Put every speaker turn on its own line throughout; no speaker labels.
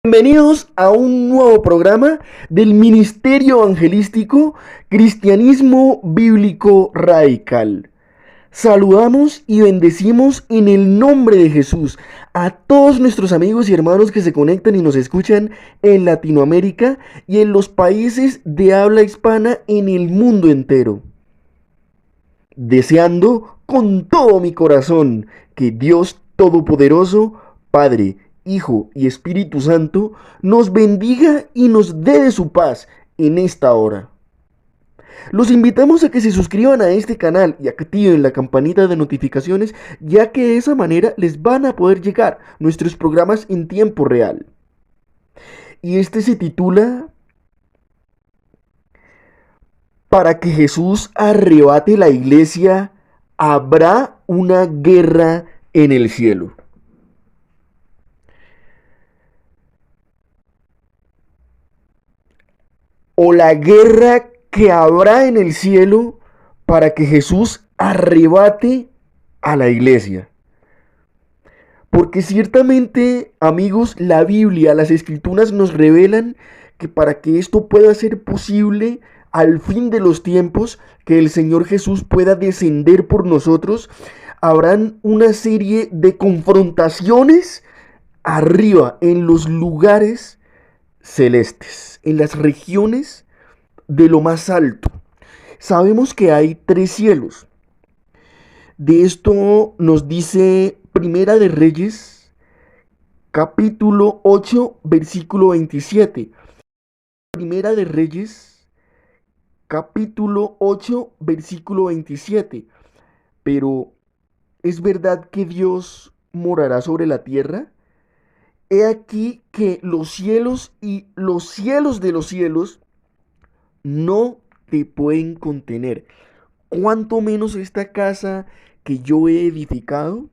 Bienvenidos a un nuevo programa del Ministerio Evangelístico Cristianismo Bíblico Radical. Saludamos y bendecimos en el nombre de Jesús a todos nuestros amigos y hermanos que se conectan y nos escuchan en Latinoamérica y en los países de habla hispana en el mundo entero. Deseando con todo mi corazón que Dios Todopoderoso, Padre, Hijo y Espíritu Santo, nos bendiga y nos dé de su paz en esta hora. Los invitamos a que se suscriban a este canal y activen la campanita de notificaciones, ya que de esa manera les van a poder llegar nuestros programas en tiempo real. Y este se titula Para que Jesús arrebate la iglesia, habrá una guerra en el cielo. O la guerra que habrá en el cielo para que Jesús arrebate a la iglesia. Porque ciertamente, amigos, la Biblia, las Escrituras nos revelan que para que esto pueda ser posible, al fin de los tiempos, que el Señor Jesús pueda descender por nosotros, habrán una serie de confrontaciones arriba, en los lugares celestes, en las regiones de lo más alto. Sabemos que hay tres cielos. De esto nos dice Primera de Reyes, capítulo 8, versículo 27. Primera de Reyes, capítulo 8, versículo 27. Pero, ¿es verdad que Dios morará sobre la tierra? He aquí que los cielos y los cielos de los cielos no te pueden contener. Cuanto menos esta casa que yo he edificado.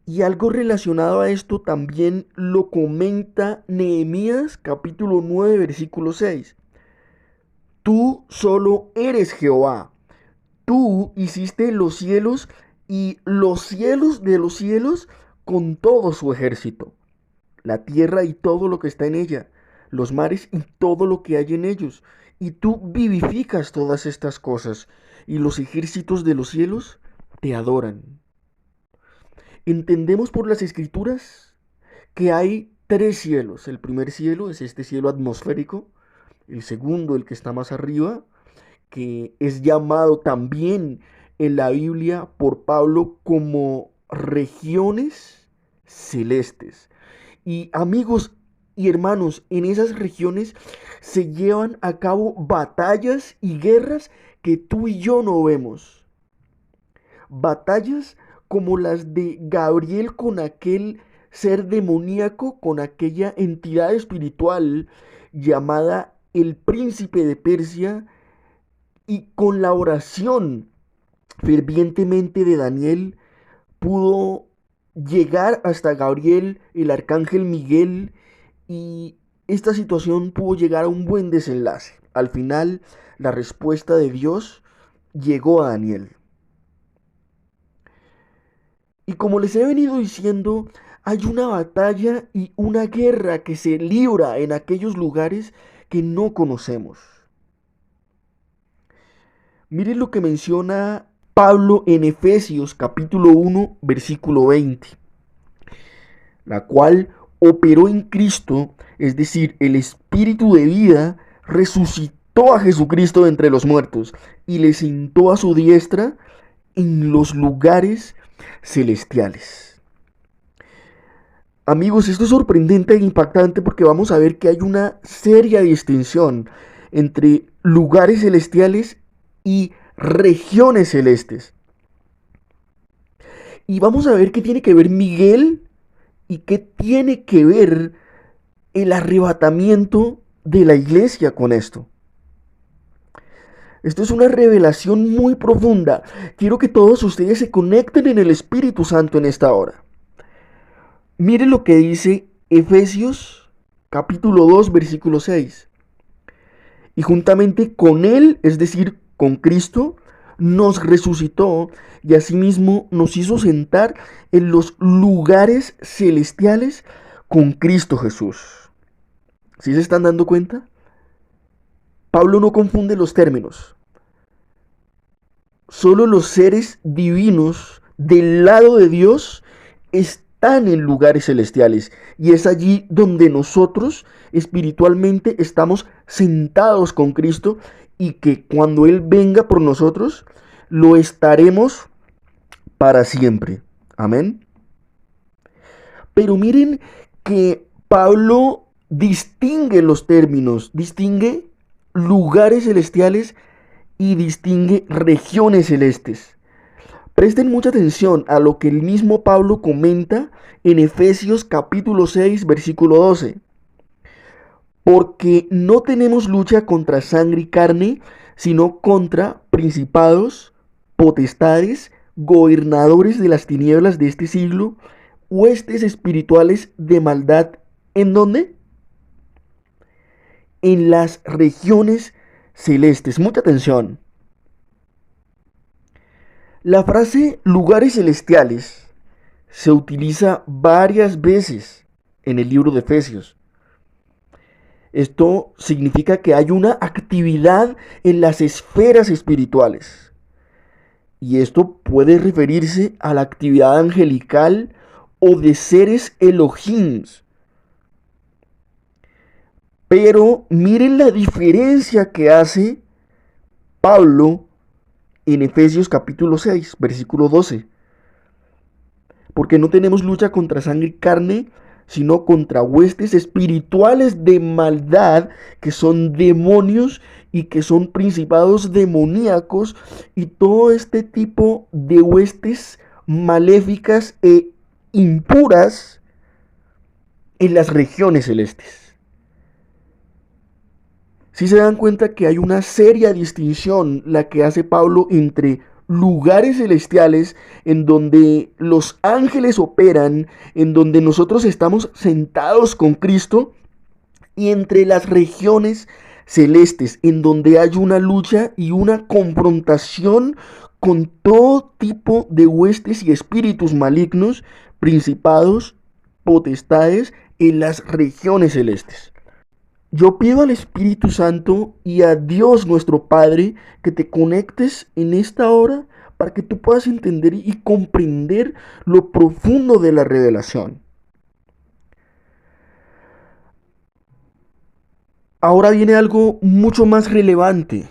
Y algo relacionado a esto también lo comenta Nehemías capítulo 9 versículo 6. Tú solo eres Jehová. Tú hiciste los cielos y los cielos de los cielos con todo su ejército. La tierra y todo lo que está en ella, los mares y todo lo que hay en ellos. Y tú vivificas todas estas cosas, y los ejércitos de los cielos te adoran. Entendemos por las Escrituras que hay tres cielos. El primer cielo es este cielo atmosférico, el segundo, el que está más arriba, que es llamado también en la Biblia por Pablo como regiones celestes. Y amigos y hermanos, en esas regiones se llevan a cabo batallas y guerras que tú y yo no vemos. Batallas como las de Gabriel con aquel ser demoníaco, con aquella entidad espiritual llamada el príncipe de Persia, y con la oración fervientemente de Daniel pudo llegar hasta Gabriel, el arcángel Miguel, y esta situación pudo llegar a un buen desenlace. Al final, la respuesta de Dios llegó a Daniel. Y como les he venido diciendo, hay una batalla y una guerra que se libra en aquellos lugares que no conocemos. Miren lo que menciona Pablo en Efesios capítulo 1, versículo 20, la cual operó en Cristo, es decir, el Espíritu de vida, resucitó a Jesucristo de entre los muertos y le sentó a su diestra en los lugares celestiales. Amigos, esto es sorprendente e impactante porque vamos a ver que hay una seria distinción entre lugares celestiales y regiones celestes. Y vamos a ver qué tiene que ver Miguel y qué tiene que ver el arrebatamiento de la iglesia con esto. Esto es una revelación muy profunda. Quiero que todos ustedes se conecten en el Espíritu Santo en esta hora. Miren lo que dice Efesios capítulo 2 versículo 6. Y juntamente con Él, es decir, con Cristo, nos resucitó y asimismo nos hizo sentar en los lugares celestiales con Cristo Jesús. ¿Sí se están dando cuenta? Pablo no confunde los términos. Solo los seres divinos del lado de Dios están en lugares celestiales. Y es allí donde nosotros espiritualmente estamos sentados con Cristo y que cuando Él venga por nosotros, lo estaremos para siempre. Amén. Pero miren que Pablo distingue los términos, distingue lugares celestiales y distingue regiones celestes. Presten mucha atención a lo que el mismo Pablo comenta en Efesios capítulo 6, versículo 12. Porque no tenemos lucha contra sangre y carne, sino contra principados, potestades, gobernadores de las tinieblas de este siglo, huestes espirituales de maldad. ¿En dónde? En las regiones celestes. Mucha atención. La frase lugares celestiales se utiliza varias veces en el libro de Efesios. Esto significa que hay una actividad en las esferas espirituales. Y esto puede referirse a la actividad angelical o de seres Elohims. Pero miren la diferencia que hace Pablo en Efesios capítulo 6, versículo 12. Porque no tenemos lucha contra sangre y carne, sino contra huestes espirituales de maldad, que son demonios y que son principados demoníacos y todo este tipo de huestes maléficas e impuras en las regiones celestes. Si se dan cuenta que hay una seria distinción la que hace Pablo entre lugares celestiales en donde los ángeles operan, en donde nosotros estamos sentados con Cristo, y entre las regiones celestes en donde hay una lucha y una confrontación con todo tipo de huestes y espíritus malignos, principados, potestades en las regiones celestes. Yo pido al Espíritu Santo y a Dios nuestro Padre que te conectes en esta hora para que tú puedas entender y comprender lo profundo de la revelación. Ahora viene algo mucho más relevante.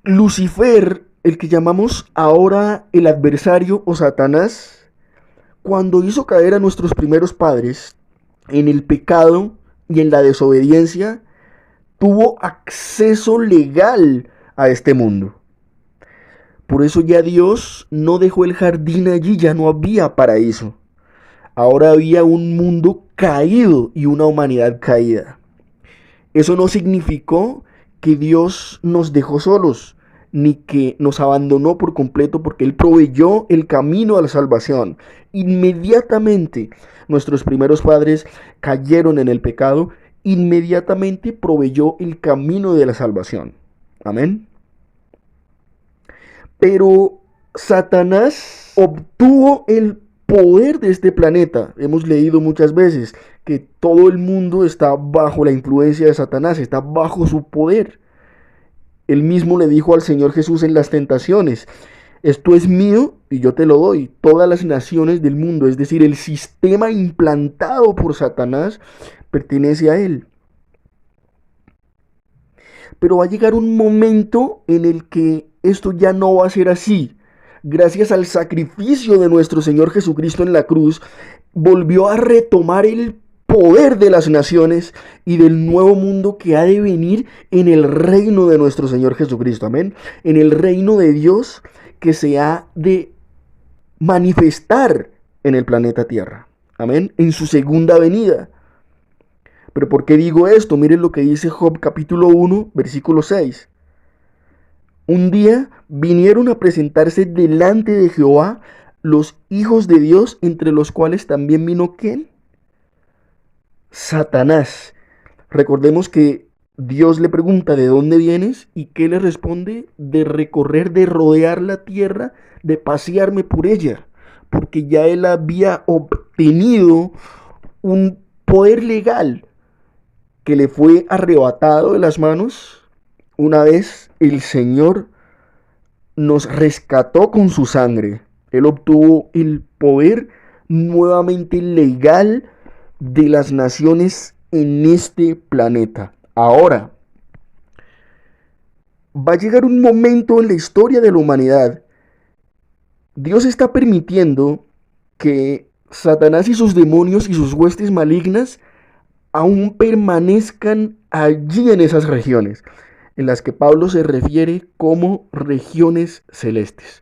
Lucifer, el que llamamos ahora el adversario o Satanás, cuando hizo caer a nuestros primeros padres en el pecado y en la desobediencia, tuvo acceso legal a este mundo. Por eso ya Dios no dejó el jardín allí, ya no había paraíso. Ahora había un mundo caído y una humanidad caída. Eso no significó que Dios nos dejó solos, ni que nos abandonó por completo, porque Él proveyó el camino a la salvación. Inmediatamente nuestros primeros padres cayeron en el pecado, inmediatamente proveyó el camino de la salvación. Amén. Pero Satanás obtuvo el poder de este planeta. Hemos leído muchas veces que todo el mundo está bajo la influencia de Satanás, está bajo su poder. Él mismo le dijo al Señor Jesús en las tentaciones: esto es mío y yo te lo doy. Todas las naciones del mundo, es decir, el sistema implantado por Satanás, pertenece a él. Pero va a llegar un momento en el que esto ya no va a ser así. Gracias al sacrificio de nuestro Señor Jesucristo en la cruz, volvió a retomar el poder de las naciones y del nuevo mundo que ha de venir en el reino de nuestro Señor Jesucristo. Amén. En el reino de Dios que se ha de manifestar en el planeta Tierra. Amén. En su segunda venida. ¿Pero por qué digo esto? Miren lo que dice Job capítulo 1, versículo 6. Un día vinieron a presentarse delante de Jehová los hijos de Dios, entre los cuales también vino ¿quién? Satanás. Recordemos que Dios le pregunta: ¿de dónde vienes? ¿Y qué le responde? De recorrer, de rodear la tierra, de pasearme por ella. porque ya él había obtenido un poder legal que le fue arrebatado de las manos una vez el Señor nos rescató con su sangre. Él obtuvo el poder nuevamente legal de las naciones en este planeta. Ahora, va a llegar un momento en la historia de la humanidad. Dios está permitiendo que Satanás y sus demonios y sus huestes malignas aún permanezcan allí en esas regiones, en las que Pablo se refiere como regiones celestes.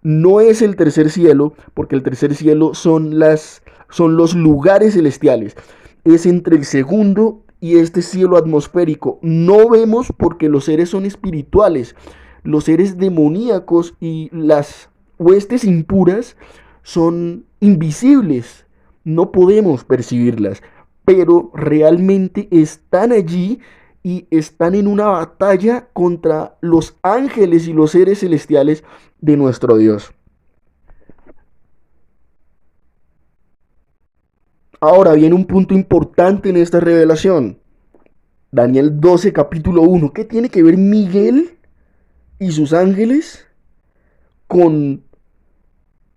No es el tercer cielo, porque el tercer cielo son los lugares celestiales. Es entre el segundo y este cielo atmosférico. No vemos porque los seres son espirituales. Los seres demoníacos y las huestes impuras son invisibles. No podemos percibirlas, pero realmente están allí y están en una batalla contra los ángeles y los seres celestiales de nuestro Dios. Ahora viene un punto importante en esta revelación. Daniel 12, capítulo 1. ¿Qué tiene que ver Miguel y sus ángeles con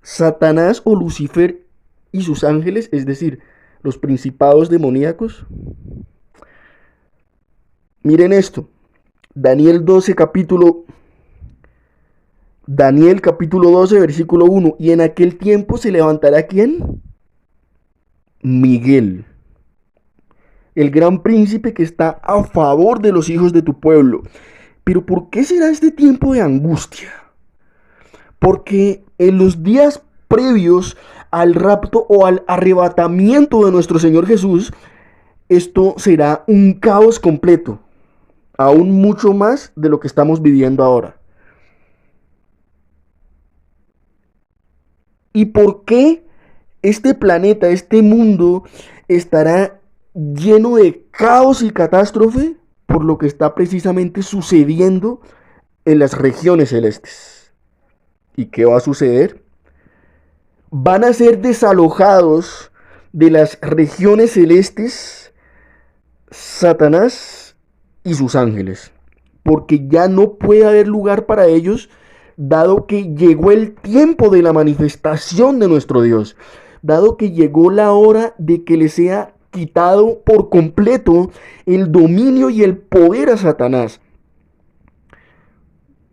Satanás o Lucifer y sus ángeles? Es decir, los principados demoníacos. Miren esto. Daniel 12, Daniel capítulo 12, versículo 1. Y en aquel tiempo se levantará ¿quién? Miguel, el gran príncipe que está a favor de los hijos de tu pueblo. Pero ¿por qué será este tiempo de angustia? Porque en los días previos al rapto o al arrebatamiento de nuestro Señor Jesús, esto será un caos completo, aún mucho más de lo que estamos viviendo ahora. ¿Y por qué este planeta, este mundo, estará lleno de caos y catástrofe? Por lo que está precisamente sucediendo en las regiones celestes. ¿Y qué va a suceder? Van a ser desalojados de las regiones celestes Satanás y sus ángeles, porque ya no puede haber lugar para ellos, dado que llegó el tiempo de la manifestación de nuestro Dios, dado que llegó la hora de que le sea quitado por completo el dominio y el poder a Satanás,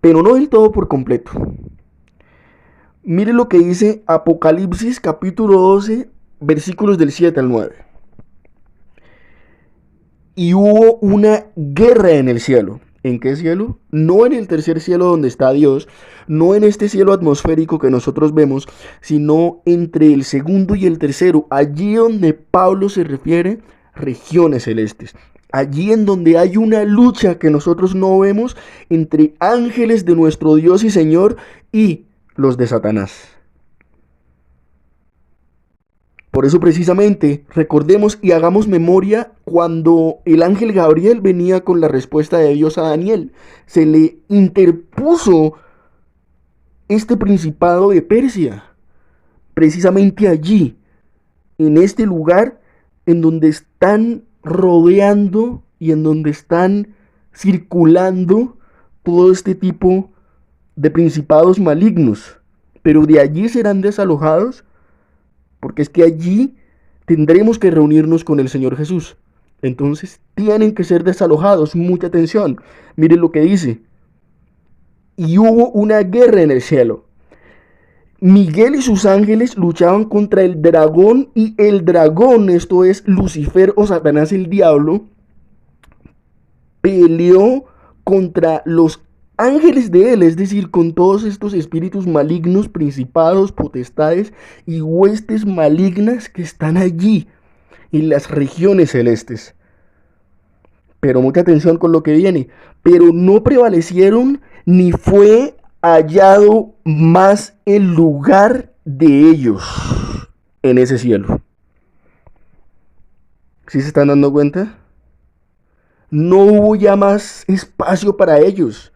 pero no del todo por completo. Mire lo que dice Apocalipsis capítulo 12, versículos del 7 al 9. Y hubo una guerra en el cielo. ¿En qué cielo? No en el tercer cielo donde está Dios, no en este cielo atmosférico que nosotros vemos, sino entre el segundo y el tercero, allí donde Pablo se refiere, regiones celestes. Allí en donde hay una lucha que nosotros no vemos entre ángeles de nuestro Dios y Señor y los de Satanás. Por eso precisamente recordemos y hagamos memoria cuando el ángel Gabriel venía con la respuesta de Dios a Daniel. Se le interpuso este principado de Persia, precisamente allí, en este lugar en donde están rodeando y en donde están circulando todo este tipo de principados malignos. Pero de allí serán desalojados, porque es que allí tendremos que reunirnos con el Señor Jesús. Entonces tienen que ser desalojados. Mucha atención. Miren lo que dice. Y hubo una guerra en el cielo. Miguel y sus ángeles luchaban contra el dragón, y el dragón, esto es Lucifer o Satanás el diablo, peleó contra los ángeles de él, es decir, con todos estos espíritus malignos, principados, potestades y huestes malignas que están allí en las regiones celestes. Pero mucha atención con lo que viene. Pero no prevalecieron, ni fue hallado más el lugar de ellos en ese cielo. ¿Sí se están dando cuenta? No hubo ya más espacio para ellos.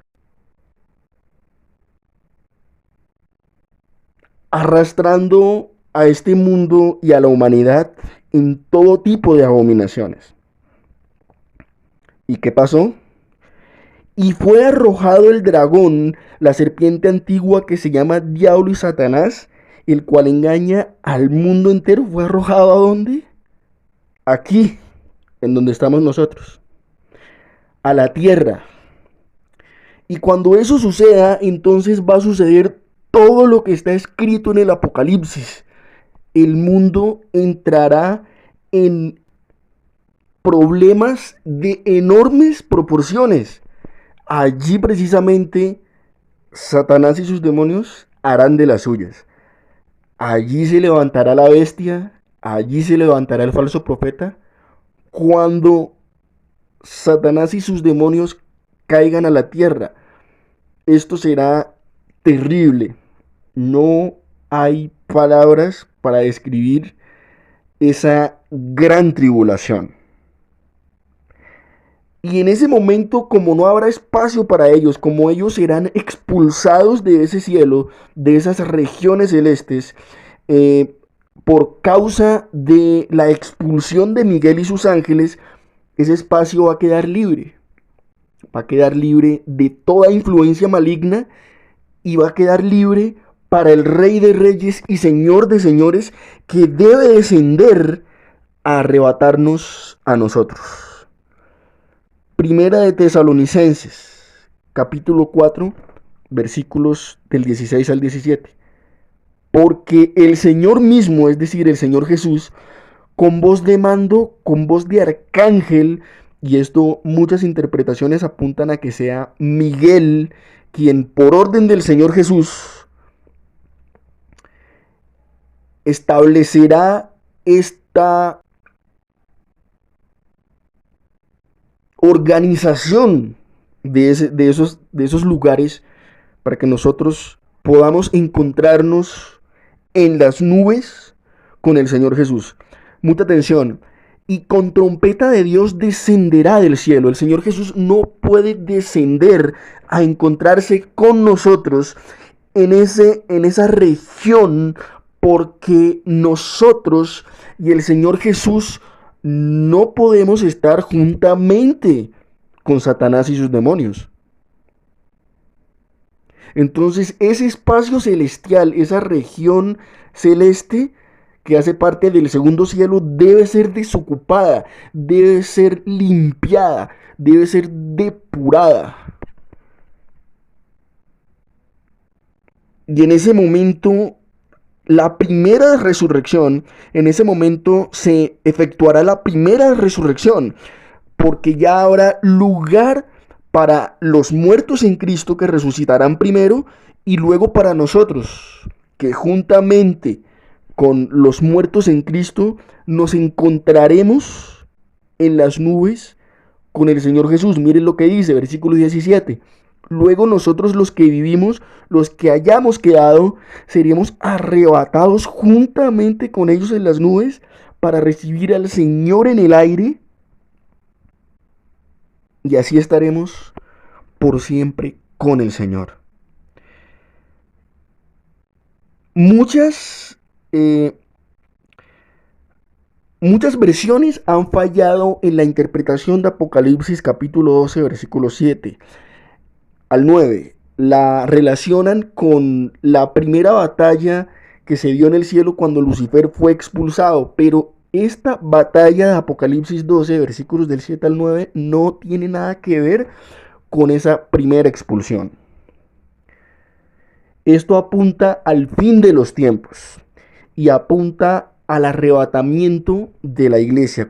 arrastrando a este mundo y a la humanidad en todo tipo de abominaciones. ¿Y qué pasó? Y fue arrojado el dragón, la serpiente antigua que se llama Diablo y Satanás, el cual engaña al mundo entero. ¿Fue arrojado a dónde? Aquí, en donde estamos nosotros, a la tierra. Y cuando eso suceda, entonces va a suceder todo lo que está escrito en el Apocalipsis. El mundo entrará en problemas de enormes proporciones. Allí precisamente Satanás y sus demonios harán de las suyas. Allí se levantará la bestia, allí se levantará el falso profeta. Cuando Satanás y sus demonios caigan a la tierra, esto será terrible. No hay palabras para describir esa gran tribulación. Y en ese momento, como no habrá espacio para ellos, como ellos serán expulsados de ese cielo, de esas regiones celestes, por causa de la expulsión de Miguel y sus ángeles, ese espacio va a quedar libre. Va a quedar libre de toda influencia maligna y va a quedar libre para el Rey de Reyes y Señor de Señores, que debe descender a arrebatarnos a nosotros. Primera de Tesalonicenses, capítulo 4, versículos del 16 al 17. Porque el Señor mismo, es decir, el Señor Jesús, con voz de mando, con voz de arcángel, y esto muchas interpretaciones apuntan a que sea Miguel, quien por orden del Señor Jesús establecerá esta organización de esos lugares para que nosotros podamos encontrarnos en las nubes con el Señor Jesús. Mucha atención. Y con trompeta de Dios descenderá del cielo. El Señor Jesús no puede descender a encontrarse con nosotros en esa región, porque nosotros y el Señor Jesús no podemos estar juntamente con Satanás y sus demonios. Entonces ese espacio celestial, esa región celeste que hace parte del segundo cielo, debe ser desocupada, debe ser limpiada, debe ser depurada. Y en ese momento, la primera resurrección, en ese momento se efectuará la primera resurrección, porque ya habrá lugar para los muertos en Cristo que resucitarán primero, y luego para nosotros, que juntamente con los muertos en Cristo nos encontraremos en las nubes con el Señor Jesús. Miren lo que dice, versículo 17. Luego nosotros los que vivimos, los que hayamos quedado, seremos arrebatados juntamente con ellos en las nubes para recibir al Señor en el aire. Y así estaremos por siempre con el Señor. Muchas versiones han fallado en la interpretación de Apocalipsis capítulo 12, versículo 7 al 9. La relacionan con la primera batalla que se dio en el cielo cuando Lucifer fue expulsado, pero esta batalla de Apocalipsis 12, versículos del 7 al 9, no tiene nada que ver con esa primera expulsión. Esto apunta al fin de los tiempos y apunta al arrebatamiento de la iglesia.